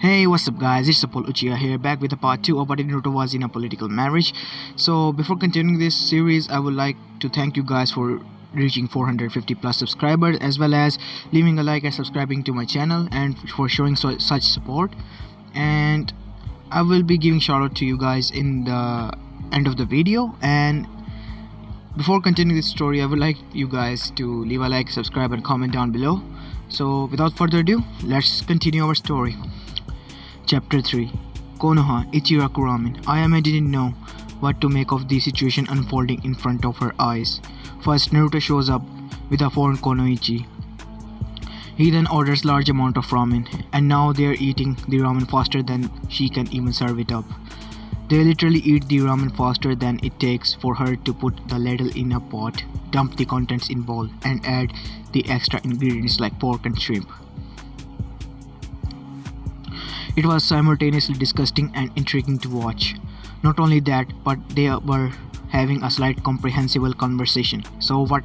Hey, what's up guys, it's Apol Uchiha here, back with a part 2 of what Naruto was in a political marriage. So before continuing this series, I would like to thank you guys for reaching 450 plus subscribers, as well as leaving a like and subscribing to my channel, and for showing such support. And I will be giving shout out to you guys in the end of the video. And before continuing this story, I would like you guys to leave a like, subscribe and comment down below. So without further ado, let's continue our story. Chapter 3. Konoha Ichiraku Ramen. Ayame didn't know what to make of the situation unfolding in front of her eyes. First, Naruto shows up with a foreign konoichi. He then orders large amount of ramen, and now they are eating the ramen faster than she can even serve it up. They literally eat the ramen faster than it takes for her to put the ladle in a pot, dump the contents in bowl, and add the extra ingredients like pork and shrimp. It was simultaneously disgusting and intriguing to watch. Not only that, but they were having a slight comprehensible conversation. So what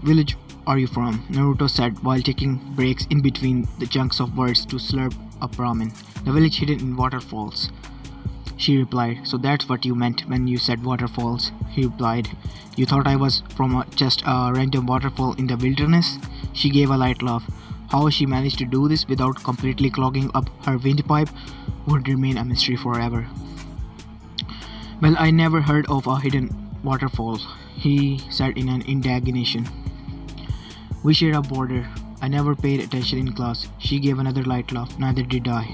village are you from? Naruto said while taking breaks in between the chunks of words to slurp up ramen. The village hidden in waterfalls. She replied. So that's what you meant when you said waterfalls, he replied. You thought I was from just a random waterfall in the wilderness? She gave a light laugh. How she managed to do this without completely clogging up her windpipe would remain a mystery forever. Well, I never heard of a hidden waterfall, he said in an indignation. We share a border. I never paid attention in class. She gave another light laugh. Neither did I.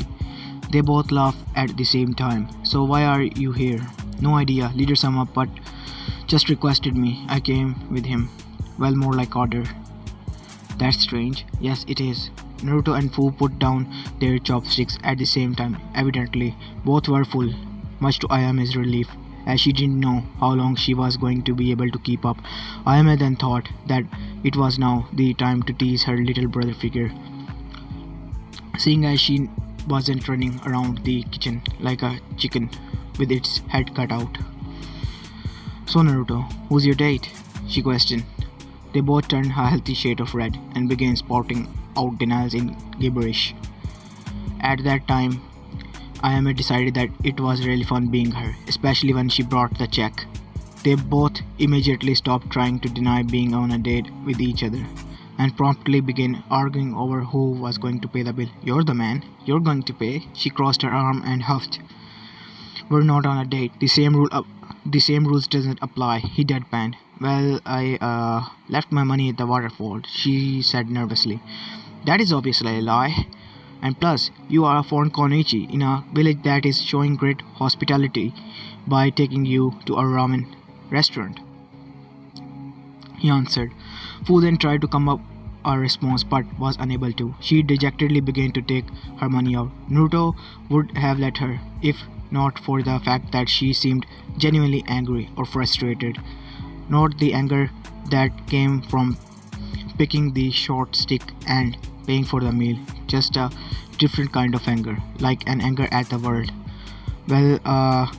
They both laughed at the same time. So why are you here? No idea. Leader sum up, but just requested me. I came with him. Well, more like order. That's strange. Yes, it is. Naruto and Fu put down their chopsticks at the same time. Evidently, both were full, much to Ayame's relief, as she didn't know how long she was going to be able to keep up. Ayame then thought that it was now the time to tease her little brother figure, seeing as she wasn't running around the kitchen like a chicken with its head cut out. So Naruto, who's your date? She questioned. They both turned a healthy shade of red and began spouting out denials in gibberish. At that time, Ayame decided that it was really fun being her, especially when she brought the check. They both immediately stopped trying to deny being on a date with each other, and promptly began arguing over who was going to pay the bill. You're the man. You're going to pay. She crossed her arm and huffed. We're not on a date. The same rules doesn't apply, he deadpanned. Well, I left my money at the waterfall, she said nervously. That is obviously a lie. And plus, you are a foreign konoichi in a village that is showing great hospitality by taking you to a ramen restaurant, he answered. Fu then tried to come up a response but was unable to. She dejectedly began to take her money out. Naruto would have let her, if not for the fact that she seemed genuinely angry or frustrated. Not the anger that came from picking the short stick and paying for the meal, just a different kind of anger, like an anger at the world. Well,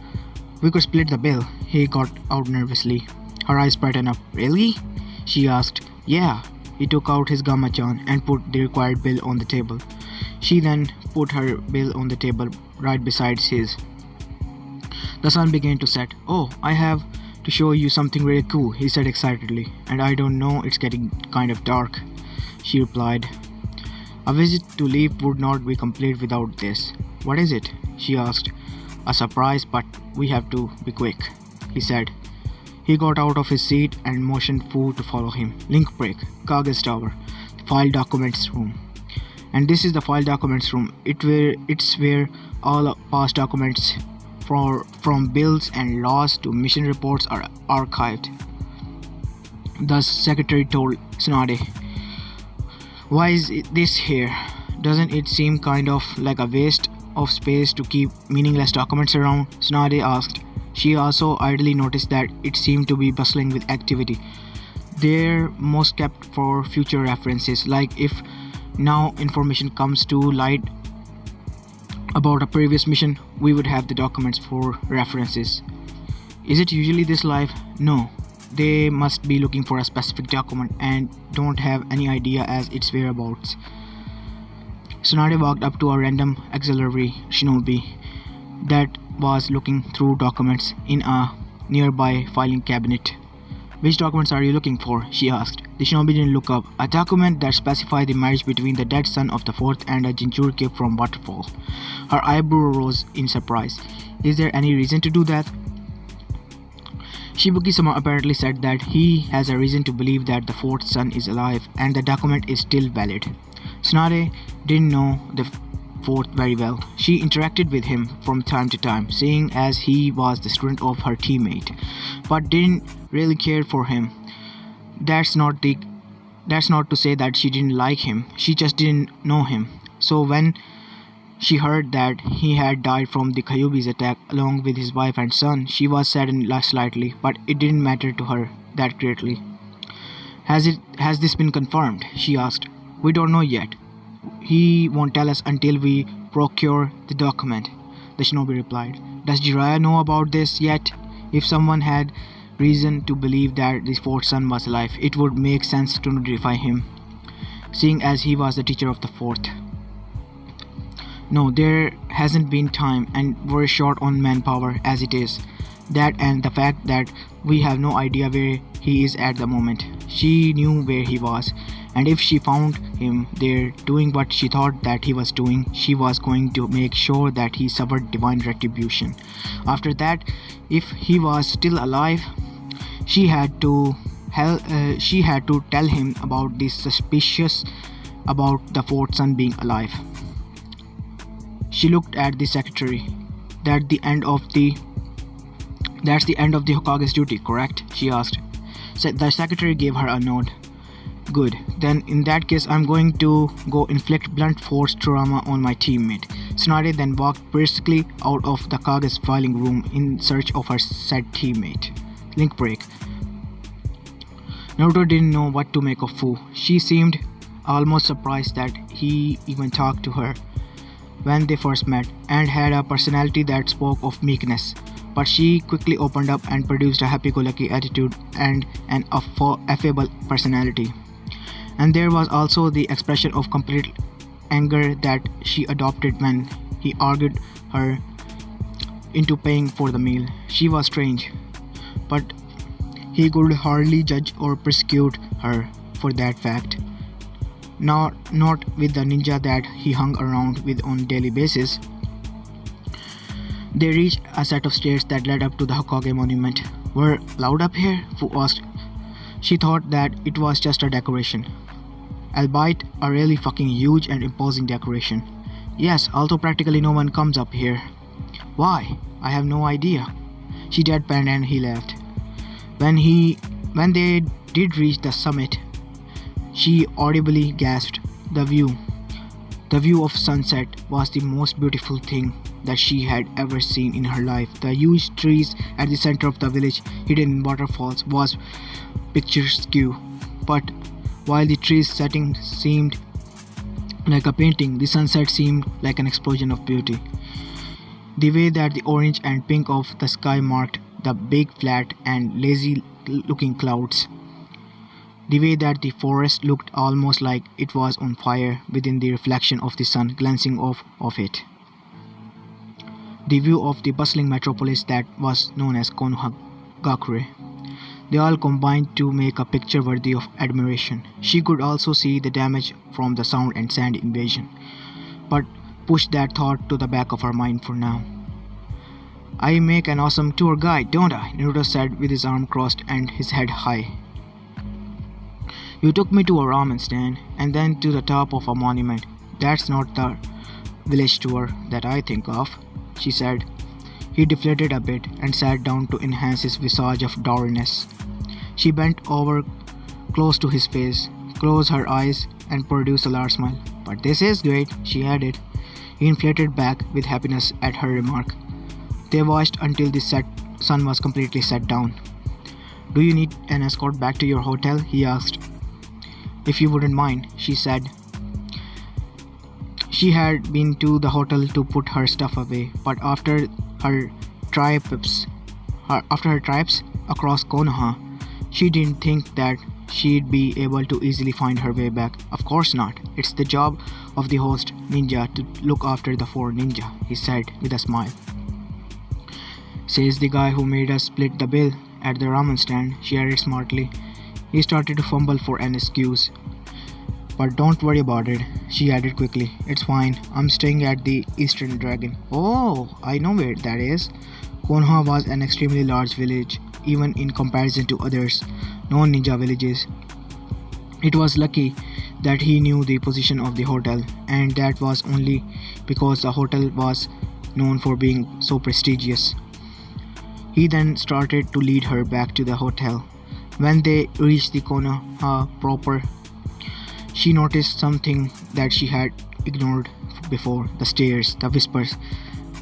we could split the bill, he got out nervously. Her eyes brightened up. Really? She asked. Yeah. He took out his Gamma-chan and put the required bill on the table. She then put her bill on the table right beside his. The sun began to set. Oh, I have to show you something really cool, he said excitedly. And I don't know, it's getting kind of dark, she replied. A visit to Leaf would not be complete without this. What is it? She asked. A surprise, but we have to be quick, he said. He got out of his seat and motioned Fu to follow him. Link break, Kaga's tower, the file documents room. And this is the file documents room. It's where all past documents from bills and laws to mission reports are archived. The secretary told Tsunade. Why is this here? Doesn't it seem kind of like a waste of space to keep meaningless documents around? Tsunade asked. She also idly noticed that it seemed to be bustling with activity. They're most kept for future references, like if now information comes to light about a previous mission, we would have the documents for references. Is it usually this live? No. They must be looking for a specific document and don't have any idea as its whereabouts. Tsunade walked up to a random auxiliary shinobi that was looking through documents in a nearby filing cabinet. "Which documents are you looking for?" she asked. The shinobi didn't look up. "A document that specified the marriage between the dead son of the fourth and a Jinchuriki from Waterfall." Her eyebrow rose in surprise. "Is there any reason to do that?" Shibuki-sama apparently said that he has a reason to believe that the fourth son is alive and the document is still valid. Tsunade didn't know the fourth very well. She interacted with him from time to time, seeing as he was the student of her teammate, but didn't really care for him. That's not to say that she didn't like him. She just didn't know him. So when she heard that he had died from the Kyuubi's attack along with his wife and son, she was saddened slightly, but it didn't matter to her that greatly. Has this been confirmed?" she asked. "We don't know yet. He won't tell us until we procure the document," the shinobi replied. "Does Jiraiya know about this yet?" If someone had reason to believe that the fourth son was alive, it would make sense to notify him, seeing as he was the teacher of the fourth. "No, there hasn't been time, and we're short on manpower as it is. That and the fact that we have no idea where he is at the moment." She knew where he was, and if she found him there doing what she thought that he was doing, she was going to make sure that he suffered divine retribution. After that, if he was still alive, she had to tell him about the suspicious about the fourth son being alive. She looked at the secretary. That's the end of the Hokage's duty, correct?" she asked. The secretary gave her a nod. "Good. Then in that case, I'm going to go inflict blunt force trauma on my teammate." Tsunade then walked briskly out of the Kage's filing room in search of her said teammate. Link break. Naruto didn't know what to make of Fu. She seemed almost surprised that he even talked to her when they first met, and had a personality that spoke of meekness. But she quickly opened up and produced a happy-go-lucky attitude and an affable personality. And there was also the expression of complete anger that she adopted when he argued her into paying for the meal. She was strange, but he could hardly judge or persecute her for that fact. Not with the ninja that he hung around with on a daily basis. They reached a set of stairs that led up to the Hokage monument. "We're loud up here?" Fu asked. She thought that it was just a decoration, albeit a really fucking huge and imposing decoration. "Yes, although practically no one comes up here." "Why? I have no idea." She deadpanned and he laughed. When they did reach the summit, she audibly gasped. The view of sunset was the most beautiful thing that she had ever seen in her life. The huge trees at the center of the village, hidden in waterfalls, was picturesque. But while the trees setting seemed like a painting, the sunset seemed like an explosion of beauty. The way that the orange and pink of the sky marked the big flat and lazy-looking clouds. The way that the forest looked almost like it was on fire within the reflection of the sun glancing off of it. The view of the bustling metropolis that was known as Konohagakure. They all combined to make a picture worthy of admiration. She could also see the damage from the sound and sand invasion, but pushed that thought to the back of her mind for now. "I make an awesome tour guide, don't I?" Naruto said with his arm crossed and his head high. "You took me to a ramen stand and then to the top of a monument. That's not the village tour that I think of," she said. He deflated a bit and sat down to enhance his visage of dourness. She bent over close to his face, closed her eyes, and produced a large smile. "But this is great," she added. He inflated back with happiness at her remark. They watched until the sun was completely set down. "Do you need an escort back to your hotel?" he asked. "If you wouldn't mind," she said. She had been to the hotel to put her stuff away, but after her trips across Konoha, she didn't think that she'd be able to easily find her way back. Of course not. It's the job of the host ninja to look after the four ninja, he said with a smile. Says the guy who made us split the bill at the ramen stand, she added smartly. He started to fumble for an excuse. But don't worry about it, she added quickly. It's fine, I'm staying at the Eastern Dragon. Oh, I know where that is. Konoha was an extremely large village, even in comparison to others, non-ninja villages. It was lucky that he knew the position of the hotel, and that was only because the hotel was known for being so prestigious. He then started to lead her back to the hotel. When they reached the Konoha proper, she noticed something that she had ignored before. The stares, the whispers,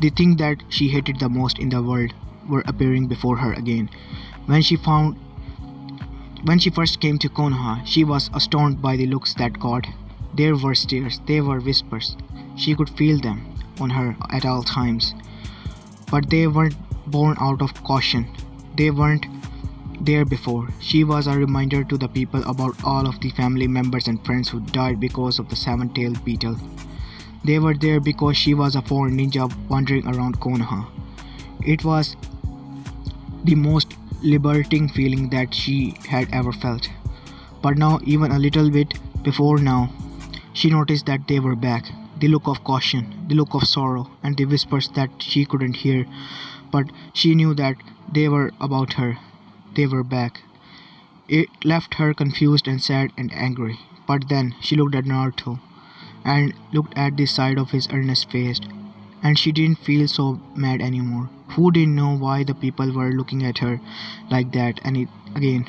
the thing that she hated the most in the world were appearing before her again. When she first came to Konoha, she was astounded by the looks that got. There were stares, there were whispers. She could feel them on her at all times. But they weren't born out of caution. They weren't there before. She was a reminder to the people about all of the family members and friends who died because of the seven-tailed beetle. They were there because she was a foreign ninja wandering around Konoha. It was the most liberating feeling that she had ever felt. But now, even a little bit before now, she noticed that they were back. The look of caution, the look of sorrow, and the whispers that she couldn't hear. But she knew that they were about her. They were back. It left her confused and sad and angry. But then she looked at Naruto and looked at the side of his earnest face, and she didn't feel so mad anymore. Who didn't know why the people were looking at her like that again?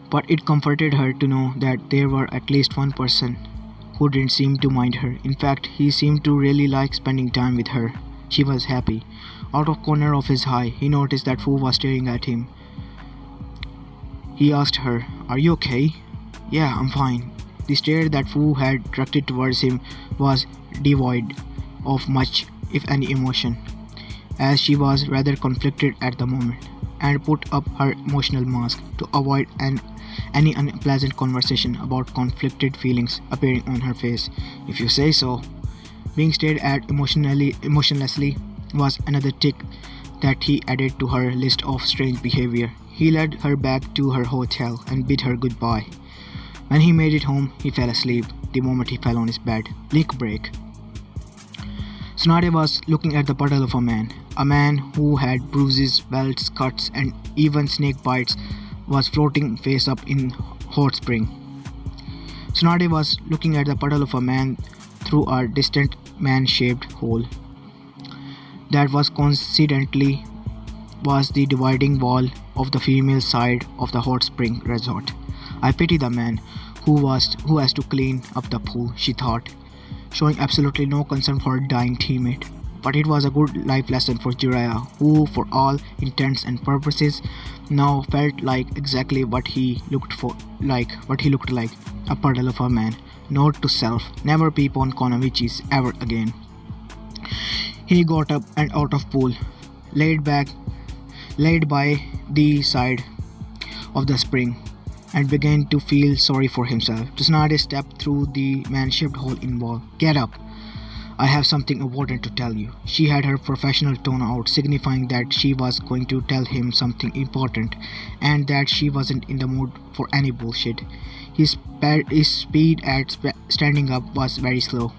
But it comforted her to know that there were at least one person who didn't seem to mind her. In fact, he seemed to really like spending time with her. She was happy. Out of corner of his eye, he noticed that Fu was staring at him. He asked her, "Are you okay?" "Yeah, I'm fine." The stare that Fu had directed towards him was devoid of much, if any, emotion, as she was rather conflicted at the moment, and put up her emotional mask to avoid any unpleasant conversation about conflicted feelings appearing on her face. "If you say so." Being stared at emotionlessly was another tick that he added to her list of strange behavior. He led her back to her hotel and bid her goodbye. When he made it home, he fell asleep the moment he fell on his bed. Blink break. Tsunade was looking at the puddle of a man who had bruises, welts, cuts, and even snake bites was floating face up in hot spring. Tsunade was looking at the puddle of a man through a distant man-shaped hole. That was coincidentally was the dividing wall of the female side of the hot spring resort. I pity the man who has to clean up the pool, she thought, showing absolutely no concern for her dying teammate. But it was a good life lesson for Jiraiya, who, for all intents and purposes, now felt like exactly what he looked like, a puddle of a man. Note to self: never peep on Konoichis ever again. He got up and out of pool, laid by the side of the spring, and began to feel sorry for himself. Tsunade stepped through the man-shaped hole in wall. "Get up! I have something important to tell you." She had her professional tone out, signifying that she was going to tell him something important, and that she wasn't in the mood for any bullshit. His speed at standing up was very slow.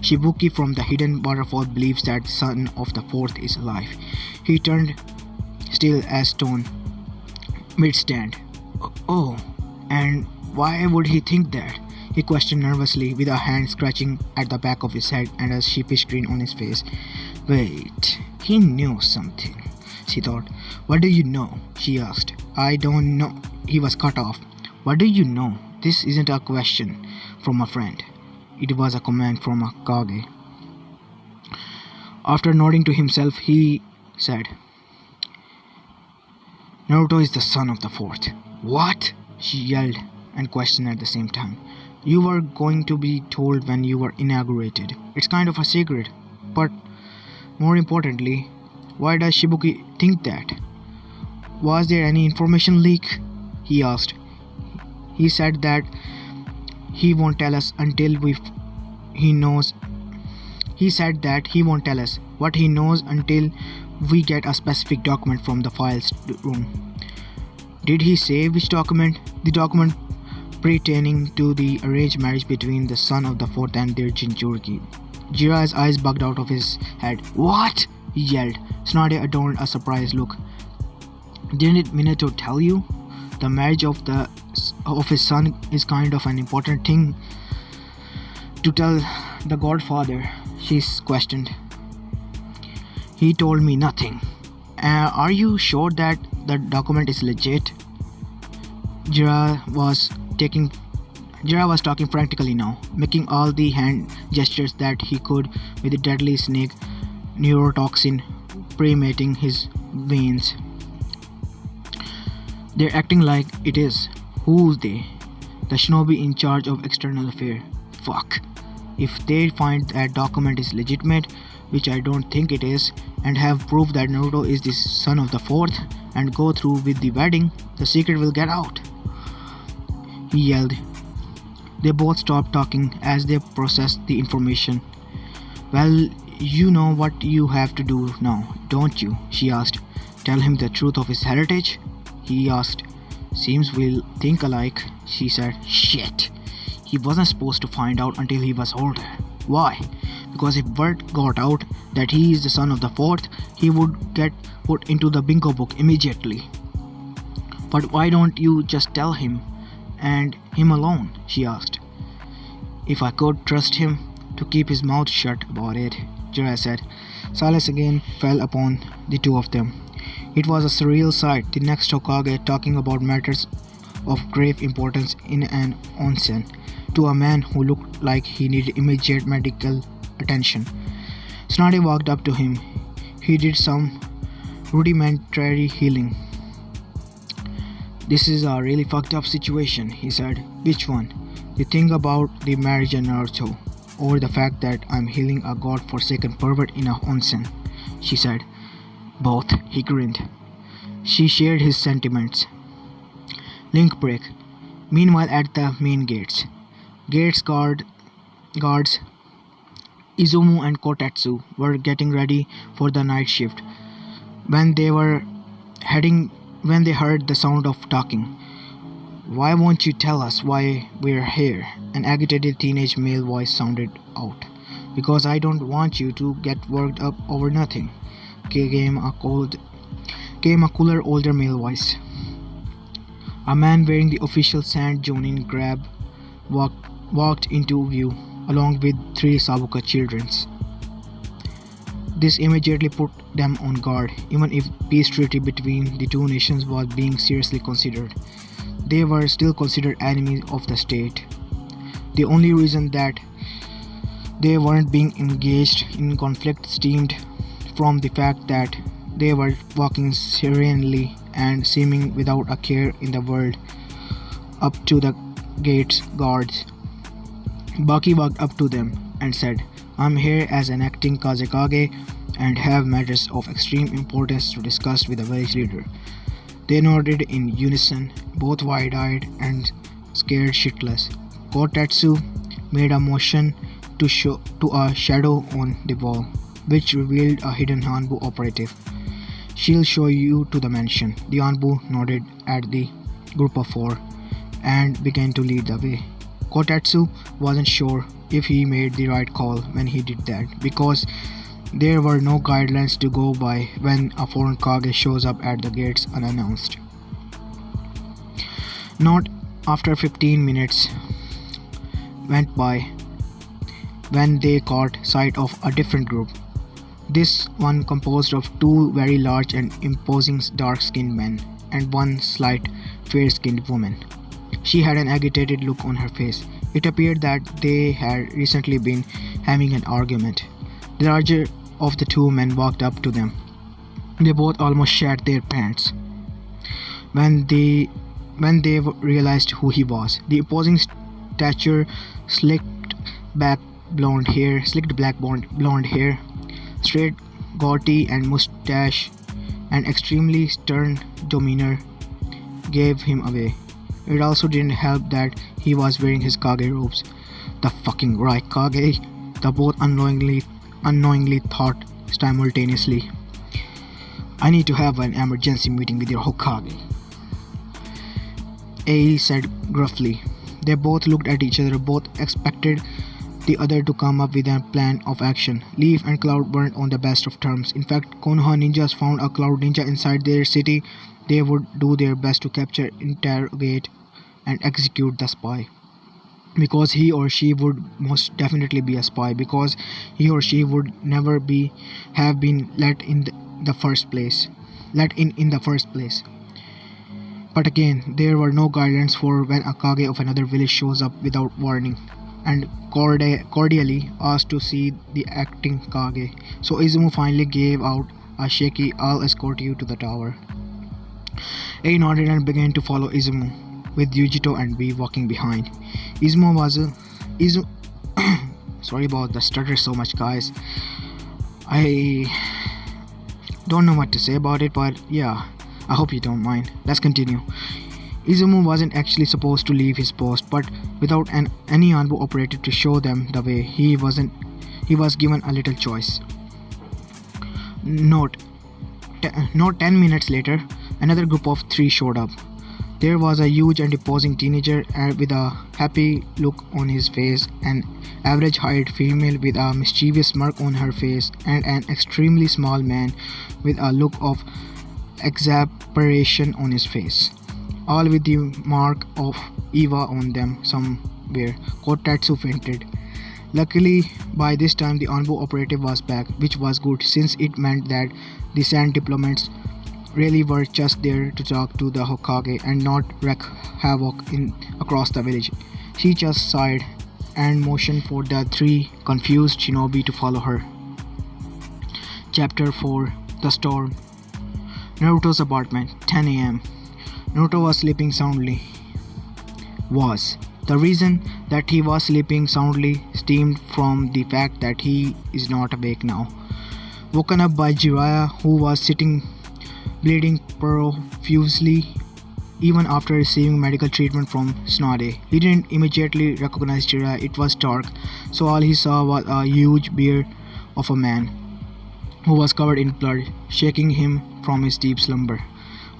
Shibuki from the hidden waterfall believes that the son of the fourth is alive. He turned still as stone mid-stand. "Oh, and why would he think that?" he questioned nervously, with a hand scratching at the back of his head and a sheepish grin on his face. "Wait, he knew something," she thought. "What do you know?" she asked. "I don't know." He was cut off. "What do you know?" This isn't a question from a friend. It was a command from a Kage. After nodding to himself, he said, "Naruto is the son of the fourth." "What?" she yelled and questioned at the same time. "You were going to be told when you were inaugurated. It's kind of a secret. But more importantly, why does Shibuki think that? Was there any information leak?" he asked. He said that he won't tell us until he knows. He said that he won't tell us what he knows until we get a specific document from the files room. Did he say which document? The document pertaining to the arranged marriage between the son of the fourth and their Jinchuriki. Jiraiya's eyes bugged out of his head. What? He yelled. Tsunade adorned a surprised look. Didn't Minato tell you? The marriage of his son is kind of an important thing to tell the godfather, she questioned. He told me nothing. Are you sure that the document is legit? Jiraiya was talking frantically now, making all the hand gestures that he could with the deadly snake neurotoxin permeating his veins. They're acting like it is. Who's they? The shinobi in charge of external affairs. Fuck. If they find that document is legitimate, which I don't think it is, and have proof that Naruto is the son of the fourth, and go through with the wedding, the secret will get out. He yelled. They both stopped talking as they processed the information. Well, you know what you have to do now, don't you? She asked. Tell him the truth of his heritage? He asked. Seems we'll think alike, she said. Shit. He wasn't supposed to find out until he was older. Why? Because if word got out that he is the son of the fourth, he would get put into the bingo book immediately. But why don't you just tell him, and him alone? She asked. If I could trust him to keep his mouth shut about it, Jiraiya said. Silence again fell upon the two of them. It was a surreal sight, the next Hokage talking about matters of grave importance in an onsen to a man who looked like he needed immediate medical attention. Tsunade walked up to him. He did some rudimentary healing. This is a really fucked up situation, he said. Which one? The thing about the marriage and Naruto, or the fact that I'm healing a god-forsaken pervert in a onsen, she said. Both, he grinned. She shared his sentiments. Link break. Meanwhile at the main gates. Guards Izumu and Kotetsu were getting ready for the night shift when they heard the sound of talking. Why won't you tell us why we're here? An agitated teenage male voice sounded out. Because I don't want you to get worked up over nothing, came a cooler older male voice. A man wearing the official Sand Jonin garb walked into view, along with 3 Sabuka children. This immediately put them on guard, even if peace treaty between the two nations was being seriously considered. They were still considered enemies of the state. The only reason that they weren't being engaged in conflict stemmed from the fact that they were walking serenely and seeming without a care in the world up to the gate's guards. Baki walked up to them and said, I'm here as an acting Kazekage and have matters of extreme importance to discuss with the village leader. They nodded in unison, both wide-eyed and scared shitless. Kotetsu made a motion to a shadow on the wall, which revealed a hidden Hanbu operative. She'll show you to the mansion. The Hanbu nodded at the group of 4 and began to lead the way. Kotetsu wasn't sure if he made the right call when he did that, because there were no guidelines to go by when a foreign Kage shows up at the gates unannounced. Not after 15 minutes went by when they caught sight of a different group. This one composed of 2 very large and imposing dark-skinned men and 1 slight, fair-skinned woman. She had an agitated look on her face. It appeared that they had recently been having an argument. The larger of the 2 men walked up to them. They both almost shat their pants when they realized who he was. The opposing stature, slicked black blonde hair, straight goatee and mustache, and extremely stern demeanor gave him away. It also didn't help that he was wearing his Kage robes. The fucking right Kage, the both unknowingly thought simultaneously. I need to have an emergency meeting with your Hokage, Ei said gruffly. They both looked at each other, both expected the other to come up with a plan of action. Leaf and Cloud weren't on the best of terms. In fact, Konoha ninjas found a Cloud ninja inside their city. They would do their best to capture, interrogate, and execute the spy. Because he or she would most definitely be a spy. Because he or she would never have been let in the first place. Let in the first place. But again, there were no guidelines for when a Kage of another village shows up without warning and cordially asked to see the acting Kage. So Izumo finally gave out a shaky "I'll escort you to the tower." Ei nodded and began to follow Izumo, with Yujito and V walking behind. Izumo was sorry about the stutter so much, guys. I don't know what to say about it, but yeah, I hope you don't mind. Let's continue. Izumo wasn't actually supposed to leave his post, but without any Anbu operator to show them the way, he was given a little choice. Not 10 minutes later, another group of 3 showed up. There was a huge and imposing teenager with a happy look on his face, an average-height female with a mischievous smirk on her face, and an extremely small man with a look of exasperation on his face, all with the mark of Eva on them somewhere. Kotetsu fainted. Luckily, by this time the Anbu operative was back, which was good since it meant that the sand diplomats really were just there to talk to the Hokage and not wreak havoc across the village. She just sighed and motioned for the 3 confused shinobi to follow her. Chapter 4: The Storm. Naruto's apartment, 10 a.m. Naruto was sleeping soundly. The reason that he was sleeping soundly stemmed from the fact that he is not awake now. Woken up by Jiraiya, who was sitting bleeding profusely even after receiving medical treatment from Tsunade. He didn't immediately recognize Jiraiya. It was dark, so all he saw was a huge beard of a man who was covered in blood, shaking him from his deep slumber.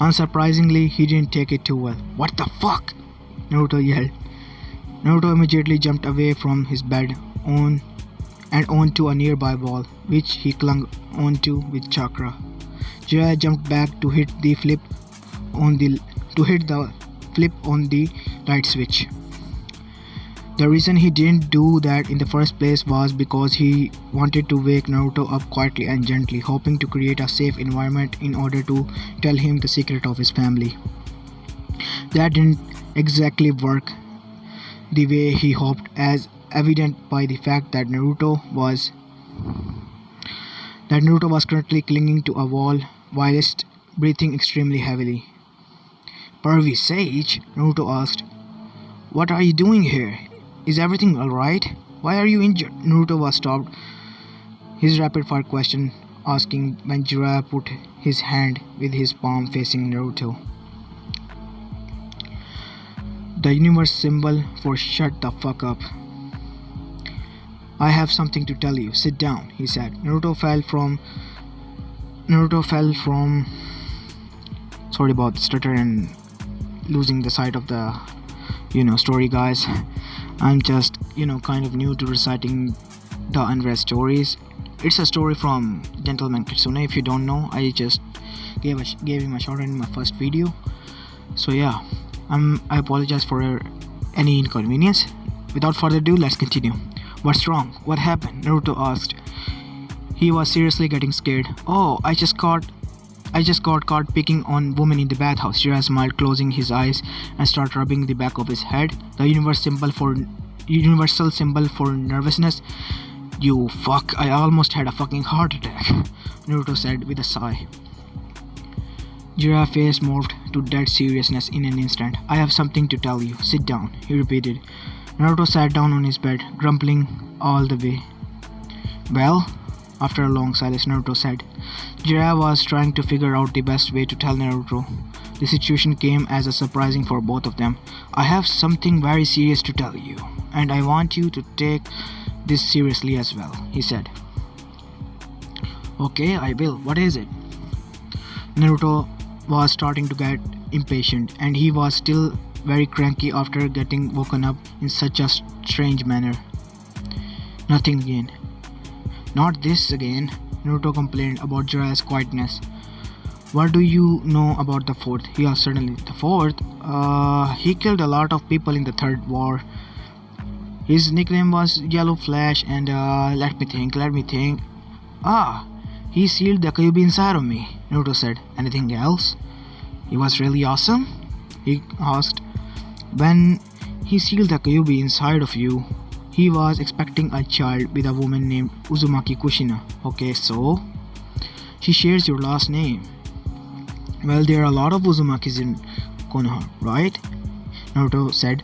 Unsurprisingly, he didn't take it too well. "What the fuck?" Naruto yelled. Naruto immediately jumped away from his bed onto a nearby wall, which he clung onto with chakra. Jiraiya jumped back to hit the flip on the light switch. The reason he didn't do that in the first place was because he wanted to wake Naruto up quietly and gently, hoping to create a safe environment in order to tell him the secret of his family. That didn't exactly work the way he hoped, as evident by the fact that Naruto was currently clinging to a wall whilst breathing extremely heavily. "Pervy Sage?" Naruto asked. "What are you doing here? Is everything alright? Why are you injured?" Naruto was stopped his rapid-fire question asking when Jiraiya put his hand with his palm facing Naruto. The universe symbol for "shut the fuck up." "I have something to tell you. Sit down," he said. Naruto fell from sorry about the stutter and losing the sight of the story, guys. I'm just kind of new to reciting the unread stories. It's a story from Gentleman Kitsune. If you don't know, I just gave him a shout out in my first video. So yeah, I apologize for any inconvenience. Without further ado, let's continue. "What's wrong? What happened?" Naruto asked. He was seriously getting scared. "Oh, I just got caught picking on women in the bathhouse." Jiraiya smiled, closing his eyes and started rubbing the back of his head. "The universal symbol for nervousness." "You fuck, I almost had a fucking heart attack," Naruto said with a sigh. Jiraiya's face morphed to dead seriousness in an instant. "I have something to tell you. Sit down," he repeated. Naruto sat down on his bed, grumbling all the way. "Well?" After a long silence, Naruto said. Jiraiya was trying to figure out the best way to tell Naruto The situation came as a surprising for both of them. I have something very serious to tell you, and I want you to take this seriously as well, he said. Okay, I will. What is it? Naruto was starting to get impatient, and he was still very cranky after getting woken up in such a strange manner. Nothing again. Not this again, Naruto complained about Jiraiya's quietness. What do you know about the fourth? He asked suddenly. The fourth? He killed a lot of people in the third war. His nickname was Yellow Flash and let me think. Ah, he sealed the Kyuubi inside of me, Naruto said. Anything else? He was really awesome? He asked. When he sealed the Kyuubi inside of you, he was expecting a child with a woman named Uzumaki Kushina. Okay, so? She shares your last name. Well, there are a lot of Uzumakis in Konoha, right? Naruto said.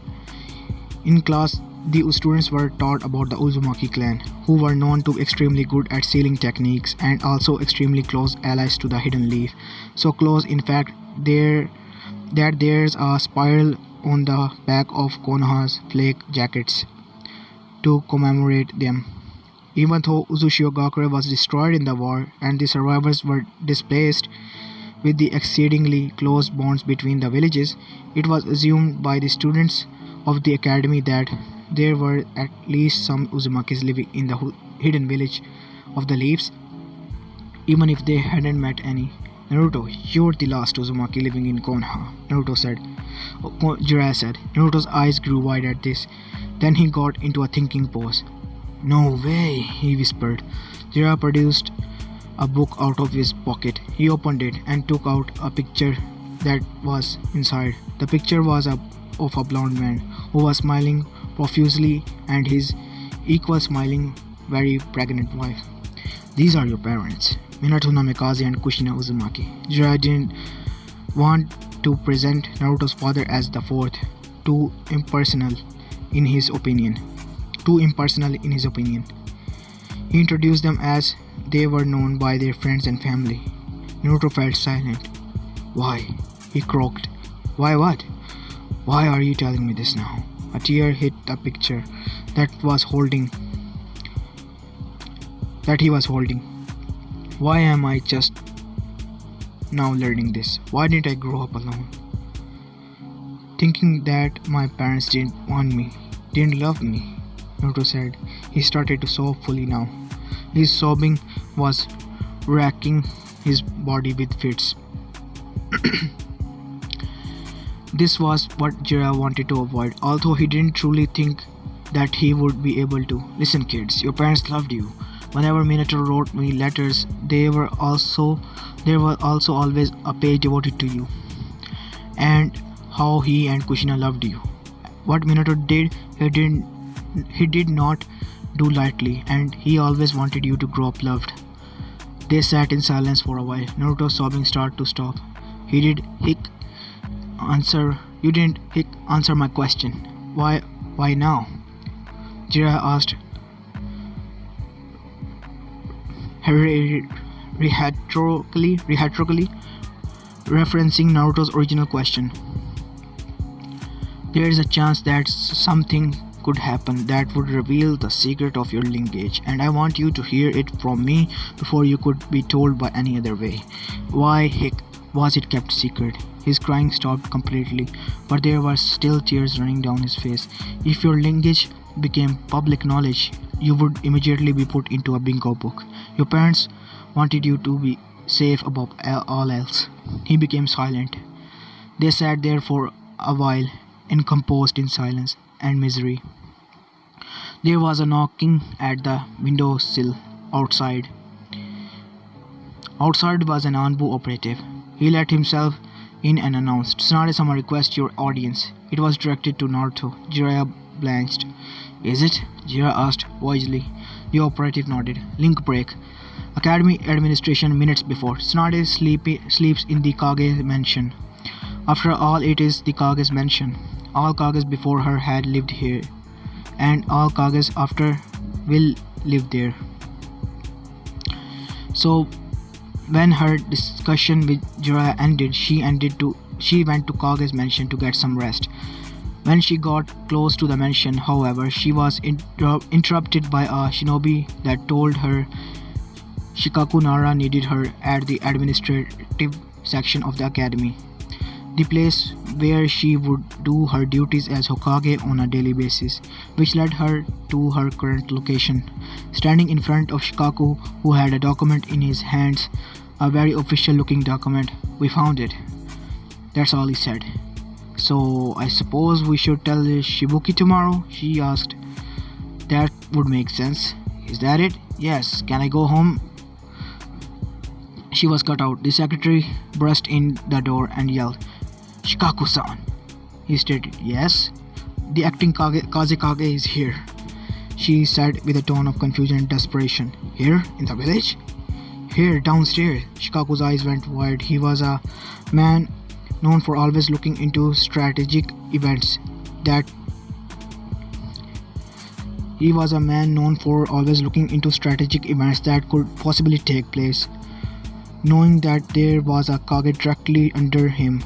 In class, the students were taught about the Uzumaki clan, who were known to be extremely good at sealing techniques and also extremely close allies to the Hidden Leaf. So close, in fact, that there's a spiral on the back of Konoha's flak jackets to commemorate them. Even though Uzushiogakure was destroyed in the war and the survivors were displaced with the exceedingly close bonds between the villages, it was assumed by the students of the academy that there were at least some Uzumakis living in the hidden village of the Leaves, even if they hadn't met any. Naruto, you're the last Uzumaki living in Konoha, Jiraiya said. Naruto's eyes grew wide at this. Then he got into a thinking pose. No way, he whispered. Jiraiya produced a book out of his pocket. He opened it and took out a picture that was inside. The picture was of a blond man who was smiling profusely and his equal smiling, very pregnant wife. These are your parents, Minato Namikaze and Kushina Uzumaki. Jiraiya didn't want to present Naruto's father as the fourth, too impersonal in his opinion. He introduced them as they were known by their friends and family. Naruto felt silent. Why? He croaked. Why what? Why are you telling me this now? A tear hit the picture that he was holding. Why am I just now learning this? Why didn't I grow up alone? Thinking that my parents didn't want me, didn't love me, Naruto said. He started to sob fully now. His sobbing was racking his body with fits. This was what Jiraiya wanted to avoid, although he didn't truly think that he would be able to. Listen kids, your parents loved you. Whenever Minato wrote me letters, there was also always a page devoted to you and how he and Kushina loved you. What Minato did, he did not do lightly, and he always wanted you to grow up loved. They sat in silence for a while. Naruto's sobbing started to stop. You didn't answer my question. Why now? Jiraiya asked rhetorically, referencing Naruto's original question. There is a chance that something could happen that would reveal the secret of your lineage, and I want you to hear it from me before you could be told by any other way. Why was it kept secret? His crying stopped completely, but there were still tears running down his face. If your lineage became public knowledge, you would immediately be put into a bingo book. Your parents wanted you to be safe above all else. He became silent. They sat there for a while, encomposed in silence and misery. There was a knocking at the windowsill outside. Outside was an Anbu operative. He let himself in and announced, Tsunade-sama requests your audience. It was directed to Naruto. Jiraiya blanched. Is it? Jiraiya asked wisely. The operative nodded. Link break. Academy administration minutes before. Tsunade sleeps in the Kage mansion. After all, it is the Kage's mansion. All Kages before her had lived here, and all Kages after will live there. So, when her discussion with Jiraiya ended, she ended to she went to Kage's mansion to get some rest. When she got close to the mansion, however, she was interrupted by a shinobi that told her Shikaku Nara needed her at the administrative section of the academy, the place where she would do her duties as Hokage on a daily basis, which led her to her current location. Standing in front of Shikaku, who had a document in his hands, a very official looking document. "We found it." That's all he said. "So I suppose we should tell Shibuki tomorrow?" she asked. "That would make sense. Is that it?" "Yes. Can I go home?" She was cut out. The secretary burst in the door and yelled, "Shikaku-san!" He stated, "Yes?" "The acting Kazekage is here," she said with a tone of confusion and desperation. "Here? In the village?" "Here, downstairs." Shikaku's eyes went wide. He was a man known for always looking into strategic events that could possibly take place. Knowing that there was a Kage directly under him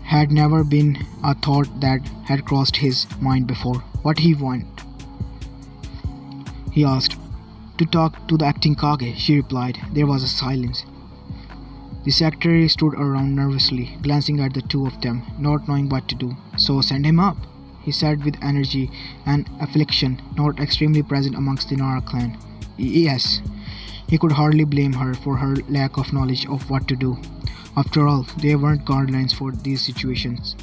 had never been a thought that had crossed his mind before. "What he want?" he asked. "To talk to the acting Kage," she replied. There was a silence. The secretary stood around nervously, glancing at the two of them, not knowing what to do. "So send him up," he said with energy and affliction not extremely present amongst the Nara clan. Yes. He could hardly blame her for her lack of knowledge of what to do. After all, there weren't guidelines for these situations.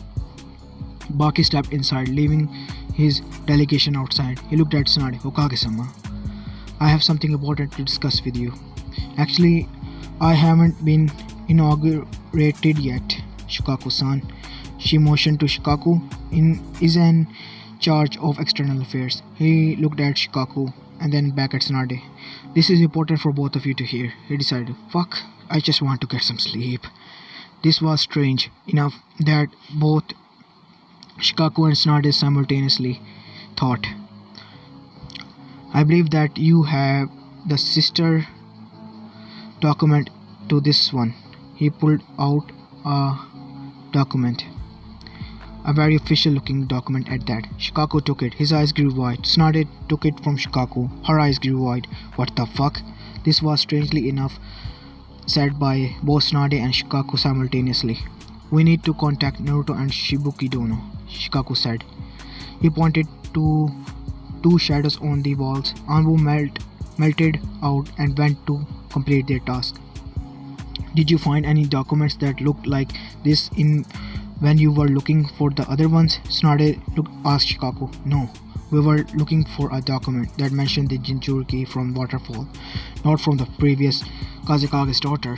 Baki stepped inside, leaving his delegation outside. He looked at Tsunade. "Hokage-sama, I have something important to discuss with you." "Actually, I haven't been inaugurated yet, Shikaku-san." She motioned to Shikaku, is in charge of external affairs. He looked at Shikaku and then back at Tsunade. "This is important for both of you to hear," he decided. "Fuck, I just want to get some sleep." This was strange enough that both Shikaku and Tsunade simultaneously thought. "I believe that you have the sister document to this one." He pulled out a document. A very official looking document at that. Shikaku took it. His eyes grew wide. Tsunade took it from Shikaku. Her eyes grew wide. "What the fuck?" This was strangely enough said by both Tsunade and Shikaku simultaneously. "We need to contact Naruto and Shibuki Dono," Shikaku said. He pointed to two shadows on the walls. Anbu melted out and went to complete their task. "Did you find any documents that looked like this in when you were looking for the other ones?" Tsunade asked Shikaku. "No. We were looking for a document that mentioned the Jinchuriki from Waterfall, not from the previous Kazekage's daughter."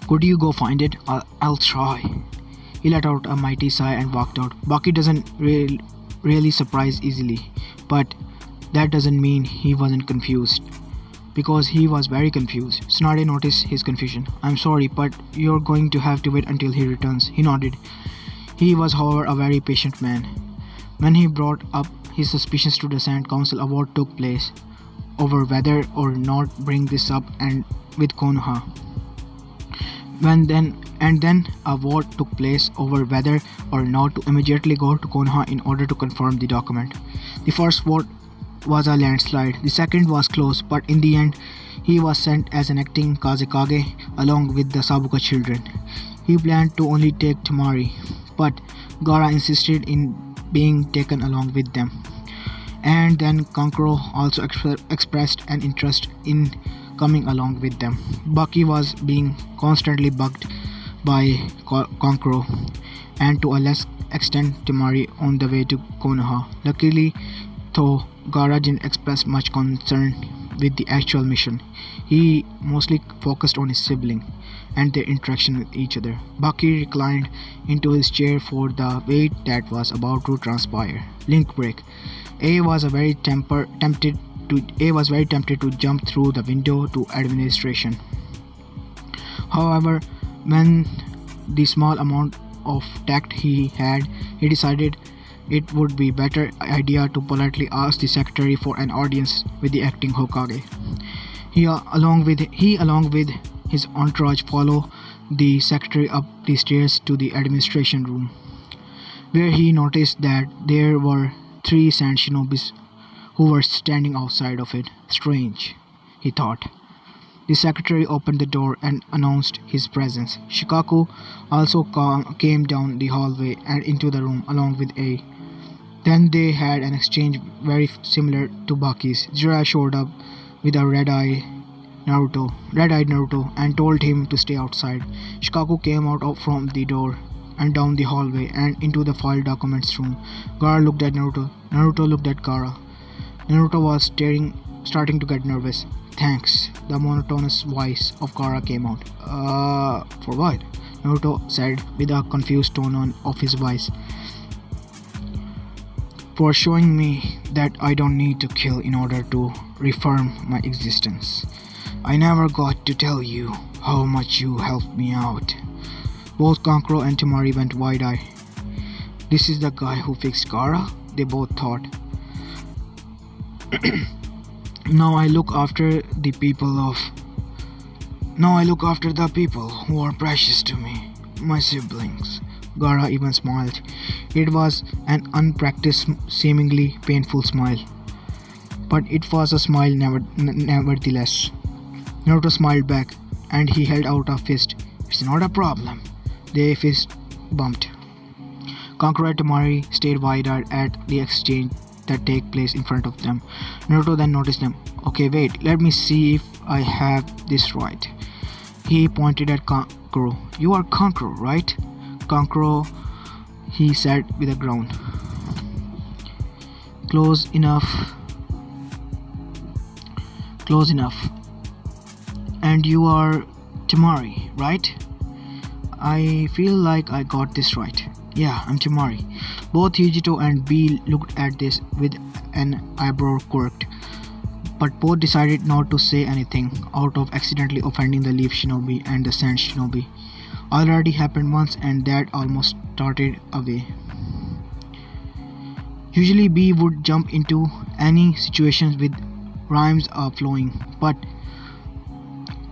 "Could you go find it?" I'll try." He let out a mighty sigh and walked out. Baki doesn't really surprise easily, but that doesn't mean he wasn't confused. Because he was very confused. Tsunade noticed his confusion. "I'm sorry, but you're going to have to wait until he returns." He nodded. He was, however, a very patient man. When he brought up his suspicions to the Sand Council, a vote took place over whether or not bring this up and with Konoha. Then a vote took place over whether or not to immediately go to Konoha in order to confirm the document. The first vote was a landslide. The second was close, but in the end, he was sent as an acting Kazekage along with the Sabuka children. He planned to only take Temari, but Gaara insisted in being taken along with them. And then Kankuro also expressed an interest in coming along with them. Baki was being constantly bugged by Kankuro, and to a less extent Temari on the way to Konoha. Luckily, though, Gaara didn't express much concern with the actual mission. He mostly focused on his sibling and their interaction with each other. Baki reclined into his chair for the wait that was about to transpire. Link break. A was very tempted to jump through the window to administration. However, when the small amount of tact he had, he decided it would be better idea to politely ask the secretary for an audience with the acting Hokage. He along with his entourage followed the secretary up the stairs to the administration room, where he noticed that there were three sand shinobis who were standing outside of it. Strange, he thought. The secretary opened the door and announced his presence. Shikaku also came down the hallway and into the room along with A. Then they had an exchange very similar to Baki's. Jiraiya showed up with a red-eyed Naruto, and told him to stay outside. Shikaku came out from the door and down the hallway and into the file documents room. Gaara looked at Naruto. Naruto looked at Gaara. Naruto was starting to get nervous. Thanks. The monotonous voice of Gaara came out. For what? Naruto said with a confused tone of his voice. For showing me that I don't need to kill in order to reaffirm my existence. I never got to tell you how much you helped me out. Both Kankuro and Temari went wide-eyed. This is the guy who fixed Gaara, they both thought. Now I look after the people who are precious to me, my siblings. Gaara even smiled. It was an unpracticed, seemingly painful smile. But it was a smile nevertheless. Naruto smiled back, and he held out a fist. It's not a problem. Their fist bumped. Kankuro and Temari stayed wide-eyed at the exchange that take place in front of them. Naruto then noticed them. Okay, wait, let me see if I have this right. He pointed at Kankuro. You are Kankuro, right? Kankuro, he said with a groan. Close enough. And you are Temari, right? I feel like I got this right. Yeah, I'm Temari. Both Yujito and B looked at this with an eyebrow quirked, but both decided not to say anything out of accidentally offending the Leaf Shinobi and the Sand Shinobi. Already happened once, and that almost started away. Usually B would jump into any situations with rhymes flowing, but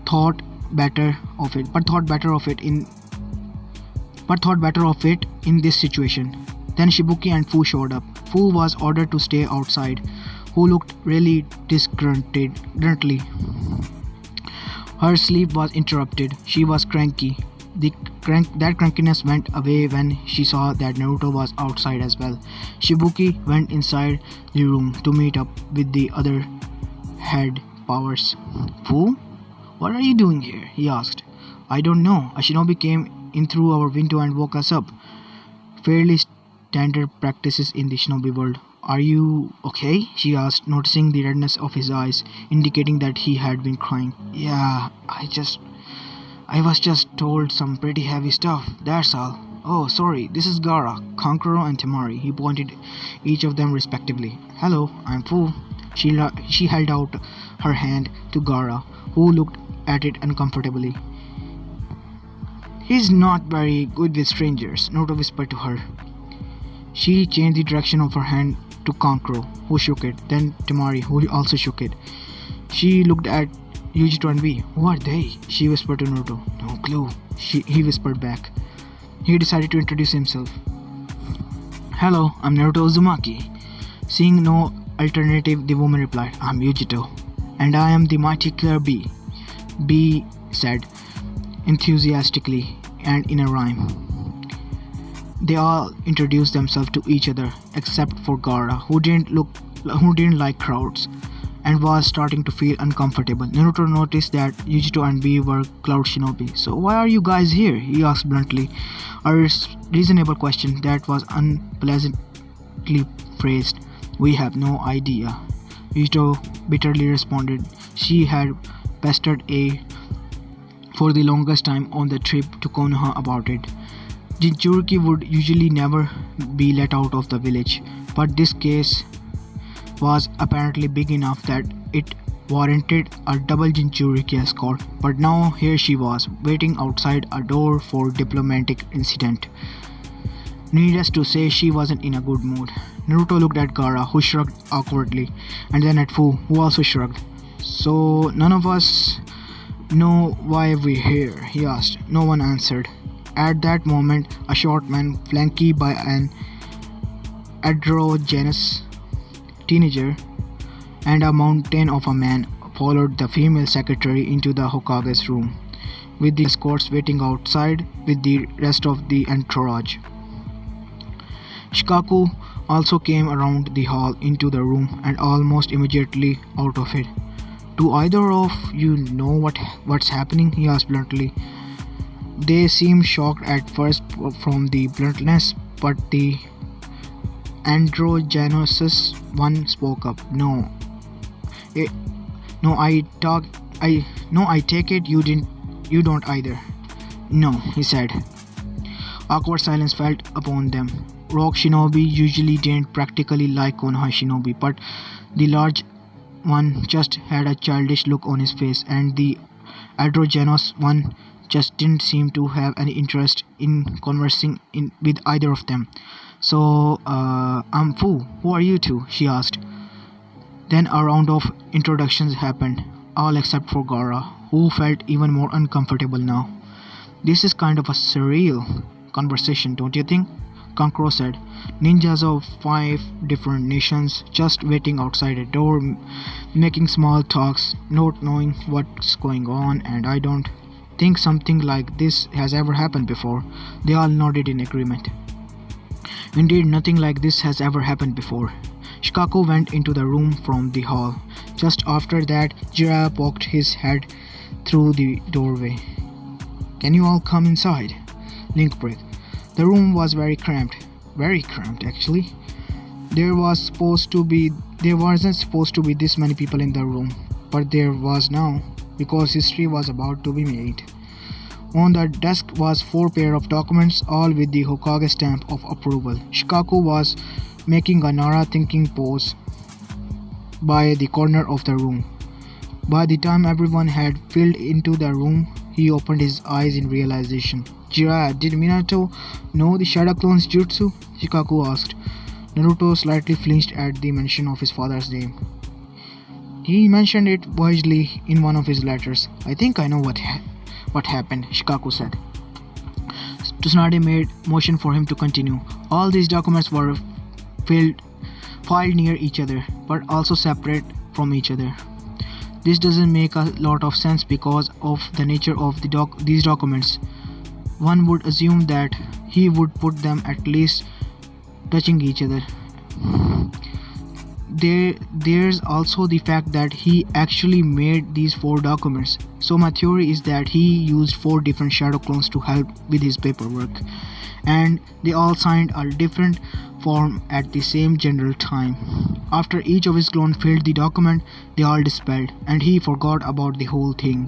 thought better of it in this situation. Then Shibuki and Fu showed up. Fu was ordered to stay outside, who looked really disgruntled. Her sleep was interrupted. She was cranky. That crankiness went away when she saw that Naruto was outside as well. Shibuki went inside the room to meet up with the other head powers. Fu? What are you doing here? He asked. I don't know. A shinobi came in through our window and woke us up. Fairly standard practices in the shinobi world. Are you okay? She asked, noticing the redness of his eyes, indicating that he had been crying. Yeah, I was just told some pretty heavy stuff, that's all. Oh, sorry, this is Gaara, Kankuro and Temari. He pointed each of them respectively. Hello, I'm Fu. She held out her hand to Gaara, who looked at it uncomfortably. He's not very good with strangers, Naruto whispered to her. She changed the direction of her hand to Kankuro, who shook it, then Temari, who also shook it. She looked at Yujito and V. Who are they? She whispered to Naruto. No clue, he whispered back. He decided to introduce himself. Hello, I'm Naruto Uzumaki. Seeing no alternative, the woman replied, I'm Yujito, and I am the mighty killer B. B said, enthusiastically and in a rhyme. They all introduced themselves to each other, except for Gaara, who didn't like crowds and was starting to feel uncomfortable. Naruto noticed that Yujito and B were Cloud Shinobi. So why are you guys here? He asked bluntly. A reasonable question that was unpleasantly phrased. We have no idea. Yujito bitterly responded. She had pestered A for the longest time on the trip to Konoha about it. Jinchuriki would usually never be let out of the village, but this case was apparently big enough that it warranted a double Jinchuriki escort. But now here she was, waiting outside a door for diplomatic incident. Needless to say, she wasn't in a good mood. Naruto looked at Gaara, who shrugged awkwardly, and then at Fu, who also shrugged. So none of us "No, why are we here?" he asked. No one answered. At that moment, a short man, flanked by an androgynous teenager, and a mountain of a man, followed the female secretary into the Hokage's room, with the escorts waiting outside with the rest of the entourage. Shikaku also came around the hall into the room and almost immediately out of it. "Do either of you know what's happening?" he asked bluntly. They seemed shocked at first from the bluntness, but the androgynous one spoke up. Eh, no, I take it you don't either." "No," he said. Awkward silence fell upon them. Rock shinobi usually didn't practically like Konoha shinobi, but the large one just had a childish look on his face, and the androgynous one just didn't seem to have any interest in conversing with either of them. "So, I'm Fu. Who are you two?" she asked. Then a round of introductions happened, all except for Gara, who felt even more uncomfortable now. "This is kind of a surreal conversation, don't you think?" Kankuro said. "Ninjas of 5 different nations just waiting outside a door, making small talks, not knowing what's going on, and I don't think something like this has ever happened before." They all nodded in agreement. "Indeed, nothing like this has ever happened before." Shikaku went into the room from the hall. Just after that, Jiraiya poked his head through the doorway. "Can you all come inside?" Link breathed. The room was very cramped actually. There wasn't supposed to be this many people in the room, but there was now, because history was about to be made. On the desk was 4 pairs of documents, all with the Hokage stamp of approval. Shikaku was making a Nara thinking pose by the corner of the room. By the time everyone had filled into the room, he opened his eyes in realization. "Jiraiya, did Minato know the Shadow Clone's jutsu?" Shikaku asked. Naruto slightly flinched at the mention of his father's name. "He mentioned it wisely in one of his letters. I think I know what happened," Shikaku said. Tsunade made motion for him to continue. "All these documents were filed near each other, but also separate from each other. This doesn't make a lot of sense because of the nature of these documents. One would assume that he would put them at least touching each other. There's also the fact that he actually made these 4 documents. So my theory is that he used 4 different shadow clones to help with his paperwork, and they all signed a different form at the same general time. After each of his clones filled the document, they all dispelled, and he forgot about the whole thing.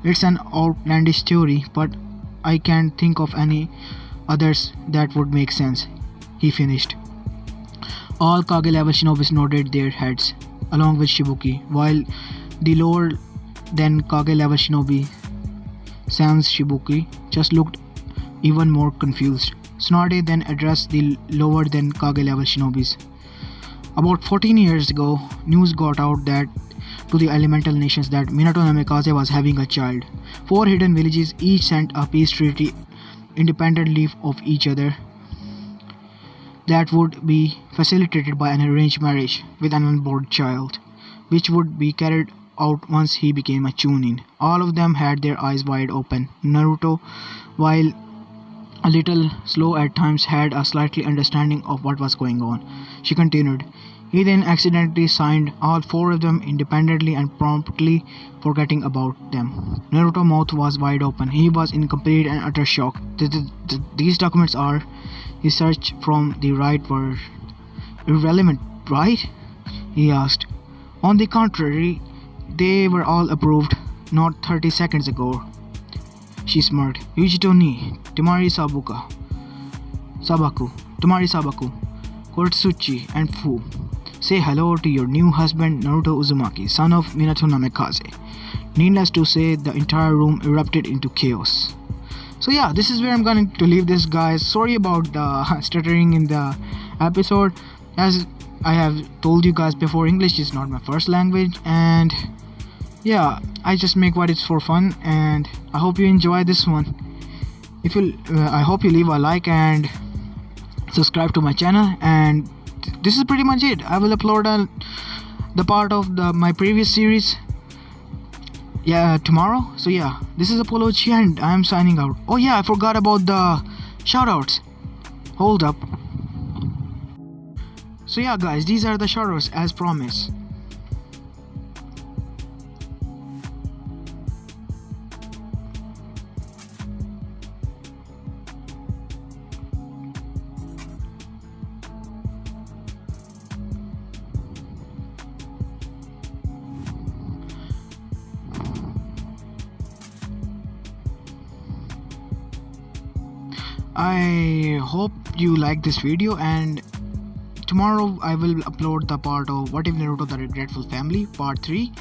It's an outlandish theory, but I can't think of any others that would make sense," he finished. All Kage level shinobis nodded their heads, along with Shibuki, while the lower than Kage level shinobi, Sans Shibuki, just looked even more confused. Tsunade then addressed the lower than Kage level shinobis. "About 14 years ago, news got out that to the elemental nations that Minato Namikaze was having a child. 4 hidden villages each sent a peace treaty independently of each other that would be facilitated by an arranged marriage with an unborn child, which would be carried out once he became a chunin. All of them had their eyes wide open. Naruto, while a little slow at times, had a slightly understanding of what was going on." She continued. "He then accidentally signed all 4 of them independently and promptly forgetting about them." Naruto's mouth was wide open. He was in complete and utter shock. These documents are," he searched from the right word, "irrelevant, right?" he asked. "On the contrary, they were all approved not 30 seconds ago." She smirked. "Yujito ni Temari Sabaku, Kortsuchi, and Fu. Say hello to your new husband Naruto Uzumaki, son of Minato Namikaze." Needless to say, the entire room erupted into chaos. So yeah, this is where I'm going to leave this, guys. Sorry about the stuttering in the episode. As I have told you guys before, English is not my first language, and Yeah, I just make what it's for fun, and I hope you enjoy this one. If you I hope you leave a like and subscribe to my channel, and this is pretty much it. I will upload the part of my previous series, yeah, tomorrow. So yeah, this is Apollo Chi and I am signing out. Oh yeah, I forgot about the shoutouts. Hold up. So yeah guys, these are the shoutouts as promised. I hope you like this video, and tomorrow I will upload the part of What If Naruto the Regretful Family part 3.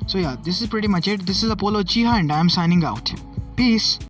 So yeah, this is pretty much it. This is Apollo Chiha and I am signing out. Peace.